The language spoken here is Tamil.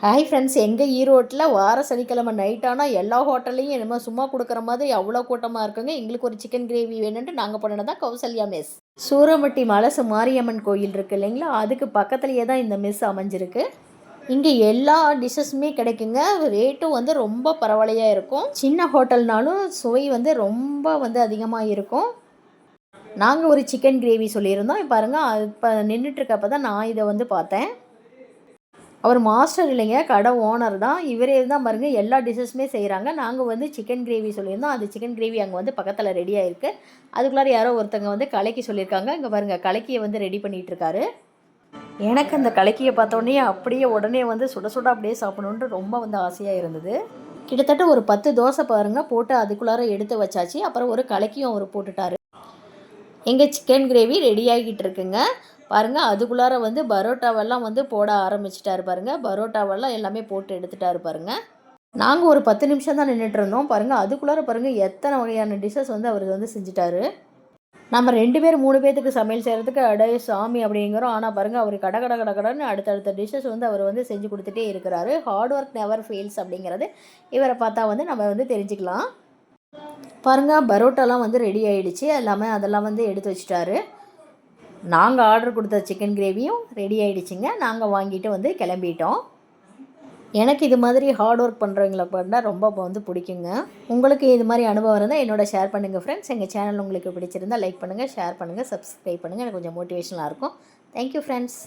ஹாய் ஃப்ரெண்ட்ஸ், எங்கள் ஈரோட்டில் வார சனிக்கிழமை நைட் ஆனால் எல்லா ஹோட்டல்லையும் என்னமோ சும்மா கொடுக்குற மாதிரி அவ்வளோ கூட்டமாக இருக்குங்க. எங்களுக்கு ஒரு சிக்கன் கிரேவி வேணுன்ட்டு நாங்கள் பண்ணினது தான் கௌசல்யா மெஸ். சூரமட்டி மலசு மாரியம்மன் கோயில் இருக்குது இல்லைங்களா, அதுக்கு பக்கத்துலேயே தான் இந்த மெஸ் அமைஞ்சிருக்கு. இங்கே எல்லா டிஷ்ஷஸுமே கிடைக்குங்க. ரேட்டும் வந்து ரொம்ப பரவாயில்லையாக இருக்கும். சின்ன ஹோட்டல்னாலும் சுவை வந்து ரொம்ப அதிகமாக இருக்கும். நாங்கள் ஒரு சிக்கன் கிரேவி சொல்லியிருந்தோம். பாருங்கள், இப்போ நின்றுட்டுருக்கப்போ தான் நான் இதை பார்த்தேன். அவர் மாஸ்டர் இல்லைங்க, கடை ஓனர் தான். இவரே தான் பாருங்கள் எல்லா டிஷ்ஷஸுமே செய்கிறாங்க. நாங்கள் சிக்கன் கிரேவி சொல்லியிருந்தோம். அது சிக்கன் கிரேவி அங்கே பக்கத்தில் ரெடி ஆகிருக்கு. அதுக்குள்ளார யாரோ ஒருத்தங்க கலக்கி சொல்லியிருக்காங்க. இங்கே பாருங்கள், கலக்கியை ரெடி பண்ணிகிட்ருக்காரு. எனக்கு அந்த கலக்கியை பார்த்தோன்னே அப்படியே உடனே சுட சுட அப்படியே சாப்பிடணுன்ட்டு ரொம்ப ஆசையாக இருந்தது. கிட்டத்தட்ட ஒரு 10 தோசை பாருங்கள் போட்டு அதுக்குள்ளார எடுத்து வச்சாச்சு. அப்புறம் ஒரு கலக்கியும் அவர் போட்டுட்டார். எங்கள் சிக்கன் கிரேவி ரெடி ஆகிட்டு இருக்குங்க. பாருங்கள், அதுக்குள்ளார பரோட்டாவெல்லாம் போட ஆரம்பிச்சிட்டாரு பாருங்கள். பரோட்டாவெல்லாம் எல்லாமே போட்டு எடுத்துட்டாரு பாருங்கள். நாங்கள் ஒரு 10 நிமிஷம் தான் நின்றுட்டுருந்தோம் பாருங்கள். அதுக்குள்ளார பாருங்கள் எத்தனை வகையான டிஷ்ஷஸ் அவர் செஞ்சுட்டாரு. நம்ம 2 பேர் 3 பேர்த்துக்கு சமையல் செய்கிறதுக்கு அடே சாமி அப்படிங்கிறோம். ஆனால் பாருங்கள், அவர் கடன்னு அடுத்தடுத்த டிஷ்ஷஸ் அவர் செஞ்சு கொடுத்துட்டே இருக்கிறாரு. ஹார்ட் ஒர்க் நெவர் ஃபெயில்ஸ் அப்படிங்கிறது இவரை பார்த்தா நம்ம தெரிஞ்சுக்கலாம். பாருங்கள், பரோட்டாலாம் ரெடி ஆகிடுச்சு. அதெல்லாம் எடுத்து வச்சுட்டாரு. நாங்கள் ஆர்டர் கொடுத்த சிக்கன் கிரேவியும் ரெடி ஆகிடுச்சிங்க. நாங்கள் வாங்கிட்டு கிளம்பிட்டோம். எனக்கு இது மாதிரி ஹார்ட் ஒர்க் பண்ணுறவங்கள பண்ணால் ரொம்ப பிடிக்குங்க. உங்களுக்கு இது மாதிரி அனுபவம் இருந்தால் என்னோட ஷேர் பண்ணுங்கள் ஃப்ரெண்ட்ஸ். எங்கள் சேனல் உங்களுக்கு பிடிச்சிருந்தால் லைக் பண்ணுங்கள், ஷேர் பண்ணுங்கள், சப்ஸ்கிரைப் பண்ணுங்கள். எனக்கு கொஞ்சம் மோட்டிவேஷனாக இருக்கும். Thank you friends.